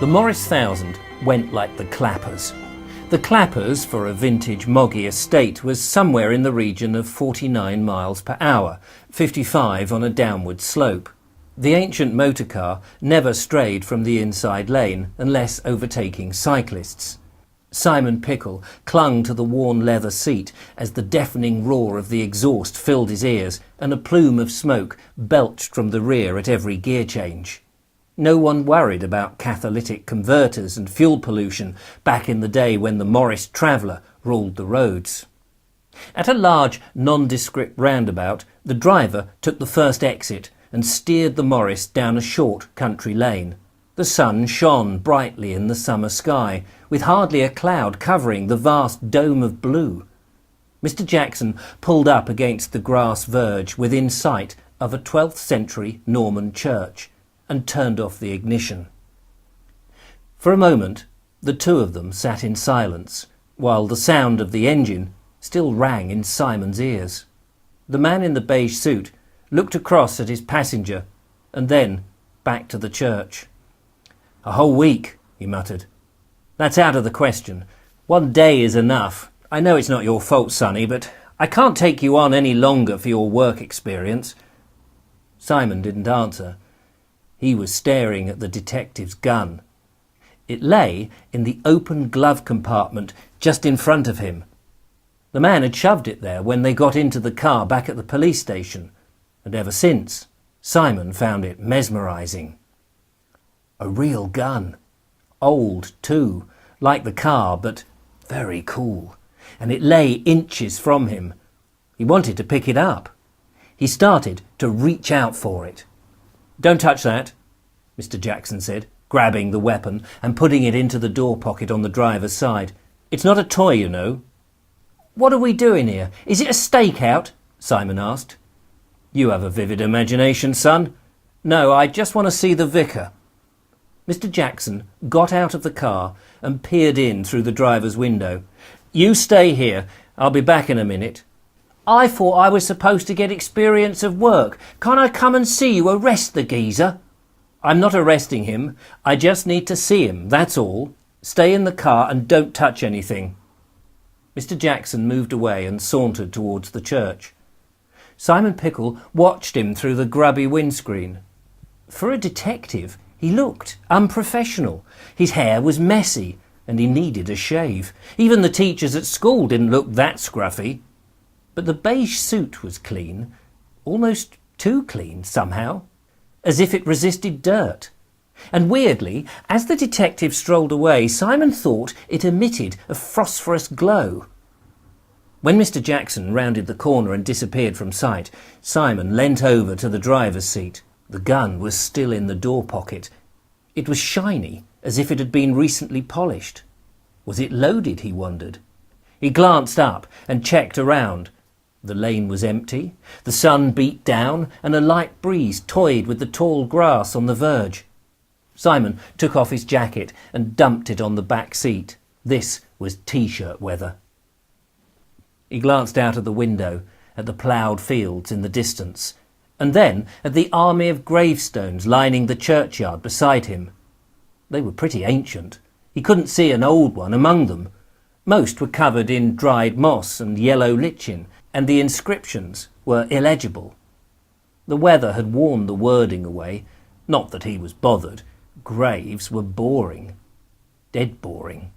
The Morris 1000 went like the clappers. The clappers for a vintage Moggy estate was somewhere in the region of 49 miles per hour, 55 on a downward slope. The ancient motor car never strayed from the inside lane unless overtaking cyclists. Simon Pickle clung to the worn leather seat as the deafening roar of the exhaust filled his ears and a plume of smoke belched from the rear at every gear change. No one worried about catalytic converters and fuel pollution back in the day when the Morris Traveller ruled the roads. At a large, nondescript roundabout, the driver took the first exit and steered the Morris down a short country lane. The sun shone brightly in the summer sky, with hardly a cloud covering the vast dome of blue. Mr. Jackson pulled up against the grass verge within sight of a 12th century Norman church and turned off the ignition. For a moment, the two of them sat in silence, while the sound of the engine still rang in Simon's ears. The man in the beige suit looked across at his passenger and then back to the church. "A whole week," he muttered. "That's out of the question. 1 day is enough. I know it's not your fault, Sonny, but I can't take you on any longer for your work experience." Simon didn't answer. He was staring at the detective's gun. It lay in the open glove compartment just in front of him. The man had shoved it there when they got into the car back at the police station, and ever since, Simon found it mesmerising. A real gun. Old, too, like the car, but very cool. And it lay inches from him. He wanted to pick it up. He started to reach out for it. "Don't touch that," Mr. Jackson said, grabbing the weapon and putting it into the door pocket on the driver's side. "It's not a toy, you know." "What are we doing here? Is it a stakeout?" Simon asked. "You have a vivid imagination, son. No, I just want to see the vicar." Mr. Jackson got out of the car and peered in through the driver's window. "You stay here. I'll be back in a minute." "I thought I was supposed to get experience of work. Can't I come and see you arrest the geezer?" "I'm not arresting him. I just need to see him, that's all. Stay in the car and don't touch anything." Mr. Jackson moved away and sauntered towards the church. Simon Pickle watched him through the grubby windscreen. For a detective, he looked unprofessional. His hair was messy and he needed a shave. Even the teachers at school didn't look that scruffy. But the beige suit was clean, almost too clean somehow, as if it resisted dirt. And weirdly, as the detective strolled away, Simon thought it emitted a phosphorus glow. When Mr. Jackson rounded the corner and disappeared from sight, Simon leant over to the driver's seat. The gun was still in the door pocket. It was shiny, as if it had been recently polished. Was it loaded, he wondered. He glanced up and checked around. The lane was empty, the sun beat down, and a light breeze toyed with the tall grass on the verge. Simon took off his jacket and dumped it on the back seat. This was T-shirt weather. He glanced out of the window at the ploughed fields in the distance, and then at the army of gravestones lining the churchyard beside him. They were pretty ancient. He couldn't see an old one among them. Most were covered in dried moss and yellow lichen, and the inscriptions were illegible. The weather had worn the wording away. Not that he was bothered. Graves were boring. Dead boring.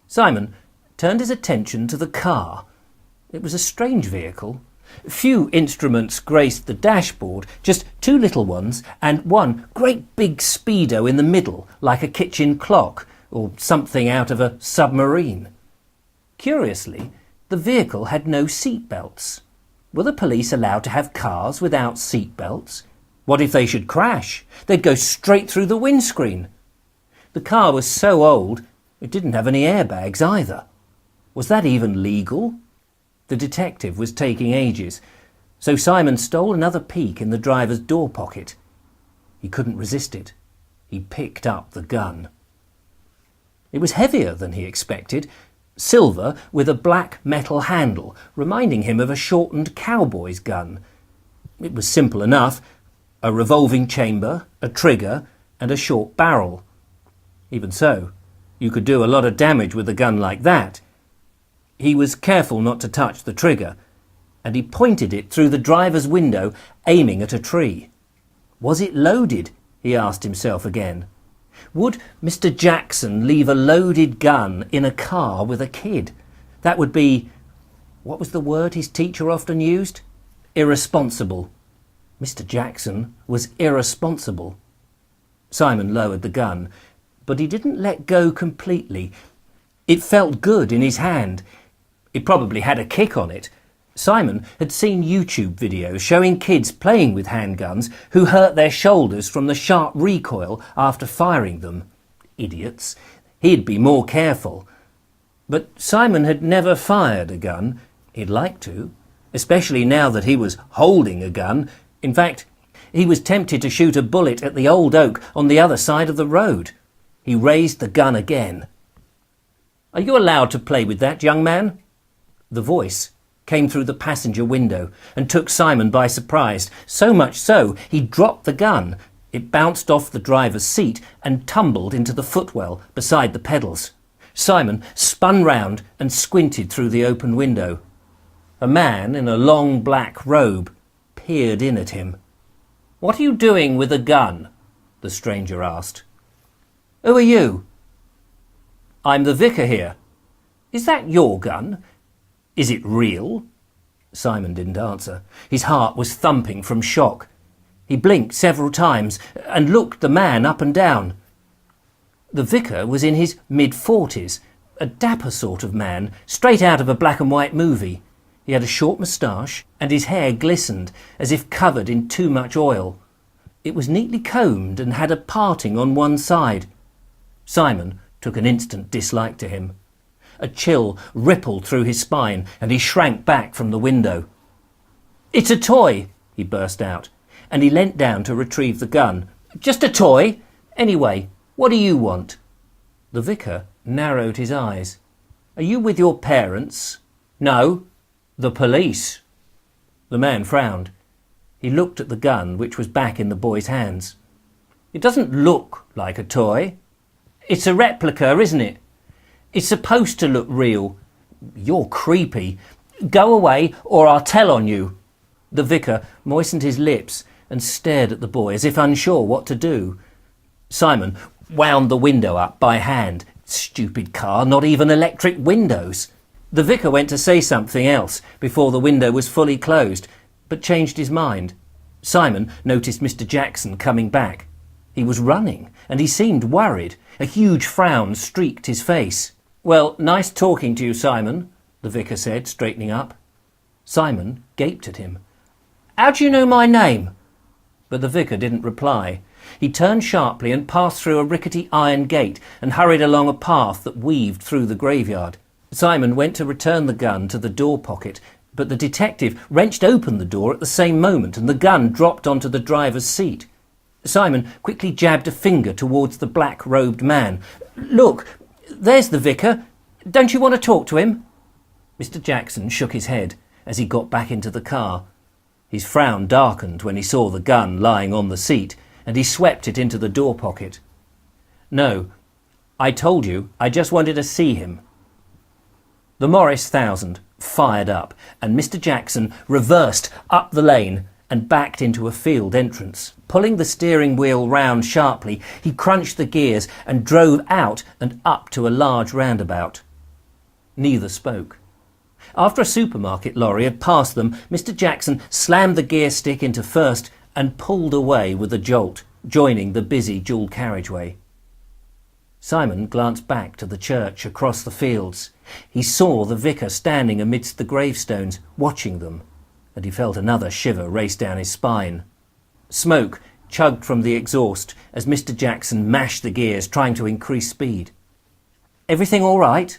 Simon turned his attention to the car. It was a strange vehicle. Few instruments graced the dashboard, just two little ones and one great big speedo in the middle, like a kitchen clock or something out of a submarine. Curiously, the vehicle had no seat belts. Were the police allowed to have cars without seat belts? What if they should crash? They'd go straight through the windscreen. The car was so old, it didn't have any airbags either. Was that even legal? The detective was taking ages, so Simon stole another peek in the driver's door pocket. He couldn't resist it. He picked up the gun. It was heavier than he expected. Silver with a black metal handle, reminding him of a shortened cowboy's gun. It was simple enough. A revolving chamber, a trigger, and a short barrel. Even so, you could do a lot of damage with a gun like that. He was careful not to touch the trigger, and he pointed it through the driver's window, aiming at a tree. Was it loaded? He asked himself again. Would Mr. Jackson leave a loaded gun in a car with a kid? That would be, what was the word his teacher often used? Irresponsible. Mr. Jackson was irresponsible. Simon lowered the gun, but he didn't let go completely. It felt good in his hand. It probably had a kick on it. Simon had seen YouTube videos showing kids playing with handguns who hurt their shoulders from the sharp recoil after firing them. Idiots. He'd be more careful. But Simon had never fired a gun. He'd like to, especially now that he was holding a gun. In fact, he was tempted to shoot a bullet at the old oak on the other side of the road. He raised the gun again. "Are you allowed to play with that, young man?" The voice came through the passenger window and took Simon by surprise, so much so he dropped the gun. It bounced off the driver's seat and tumbled into the footwell beside the pedals. Simon spun round and squinted through the open window. A man in a long black robe peered in at him. "What are you doing with a gun?" the stranger asked. "Who are you?" "I'm the vicar here." "Is that your gun? Is it real?" Simon didn't answer. His heart was thumping from shock. He blinked several times and looked the man up and down. The vicar was in his mid-40s, a dapper sort of man, straight out of a black and white movie. He had a short moustache, and his hair glistened as if covered in too much oil. It was neatly combed and had a parting on one side. Simon took an instant dislike to him. A chill rippled through his spine, and he shrank back from the window. "It's a toy," he burst out, and he leant down to retrieve the gun. "Just a toy. Anyway, what do you want?" The vicar narrowed his eyes. "Are you with your parents?" "No." "The police." The man frowned. He looked at the gun, which was back in the boy's hands. "It doesn't look like a toy." "It's a replica, isn't it? It's supposed to look real." "You're creepy. Go away or I'll tell on you." The vicar moistened his lips and stared at the boy as if unsure what to do. Simon wound the window up by hand. Stupid car, not even electric windows. The vicar went to say something else before the window was fully closed, but changed his mind. Simon noticed Mr. Jackson coming back. He was running, and he seemed worried. A huge frown streaked his face. "Well, nice talking to you, Simon," the vicar said, straightening up. Simon gaped at him. "How do you know my name?" But the vicar didn't reply. He turned sharply and passed through a rickety iron gate and hurried along a path that weaved through the graveyard. Simon went to return the gun to the door pocket, but the detective wrenched open the door at the same moment and the gun dropped onto the driver's seat. Simon quickly jabbed a finger towards the black-robed man. "Look, there's the vicar. Don't you want to talk to him?" Mr. Jackson shook his head as he got back into the car. His frown darkened when he saw the gun lying on the seat, and he swept it into the door pocket. "No, I told you I just wanted to see him." The Morris 1000 fired up, and Mr. Jackson reversed up the lane and backed into a field entrance. Pulling the steering wheel round sharply, he crunched the gears and drove out and up to a large roundabout. Neither spoke. After a supermarket lorry had passed them, Mr. Jackson slammed the gear stick into first and pulled away with a jolt, joining the busy dual carriageway. Simon glanced back to the church across the fields. He saw the vicar standing amidst the gravestones, watching them, and he felt another shiver race down his spine. Smoke chugged from the exhaust as Mr. Jackson mashed the gears, trying to increase speed. "Everything all right?"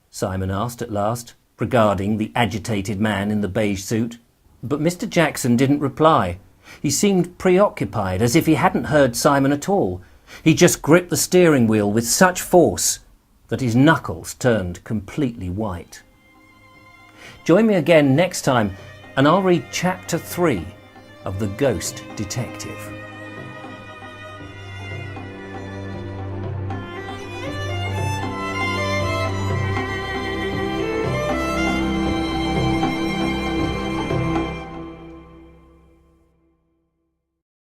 Simon asked at last, regarding the agitated man in the beige suit. But Mr. Jackson didn't reply. He seemed preoccupied, as if he hadn't heard Simon at all. He just gripped the steering wheel with such force that his knuckles turned completely white. Join me again next time and I'll read Chapter 3 of The Ghost Detective.